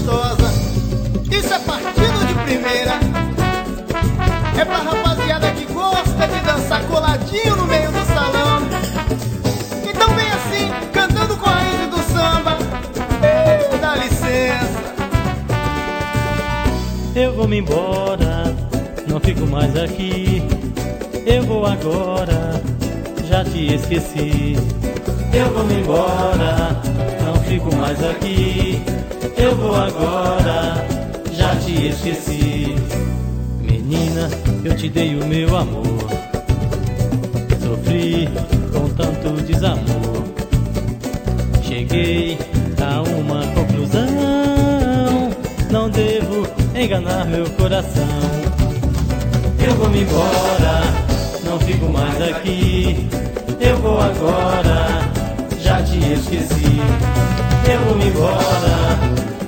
gostosa. Isso é partido de primeira. É pra rapaziada que gosta de dançar coladinho no meio do salão. Então vem assim, cantando com a raiz do samba. Dá licença. Eu vou me embora, não fico mais aqui. Eu vou agora, já te esqueci. Eu vou me embora, não fico mais aqui. Eu vou agora, já te esqueci. Menina, eu te dei o meu amor. Sofri com tanto desamor. Cheguei a uma conclusão: não devo enganar meu coração. Eu vou me embora, não fico mais aqui. Eu vou agora, já te esqueci. Eu vou me embora,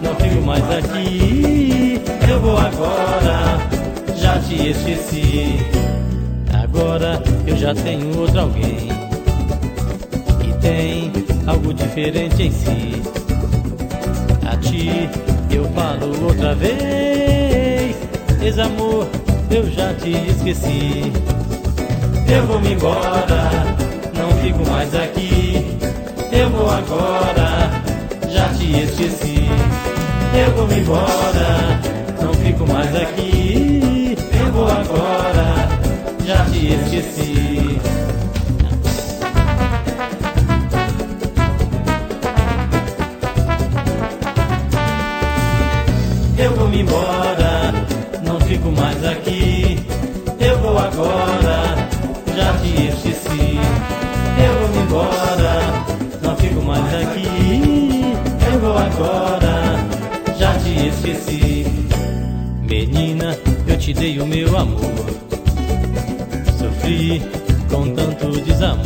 não fico mais aqui. Eu vou agora, já te esqueci. Agora eu já tenho outro alguém que tem algo diferente em si. A ti eu falo outra vez: ex-amor, eu já te esqueci. Eu vou me embora, não fico mais aqui. Eu vou agora, já te esqueci. Eu vou me embora, não fico mais aqui. Eu vou agora, já te esqueci. Eu vou me embora, não fico mais aqui. Eu vou agora, já te esqueci. Eu vou me embora, não fico mais aqui. Eu vou agora, já te esqueci. Menina, eu te dei o meu amor. Sofri com tanto desamor.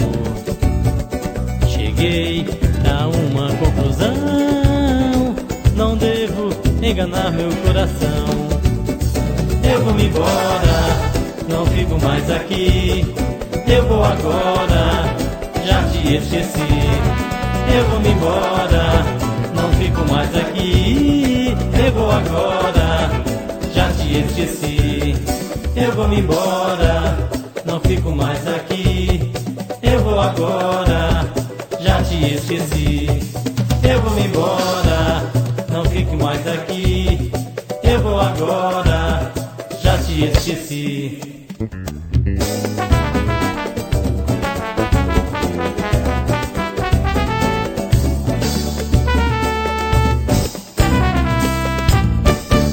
Cheguei a uma conclusão: não devo enganar meu coração. Eu vou me embora, não fico mais aqui. Eu vou agora, já te esqueci. Eu vou me embora, não fico mais aqui. Eu vou agora, já te esqueci. Eu vou me embora, não fico mais aqui. Eu vou agora, já te esqueci. Eu vou me embora, não fico mais aqui. Eu vou agora, já te esqueci.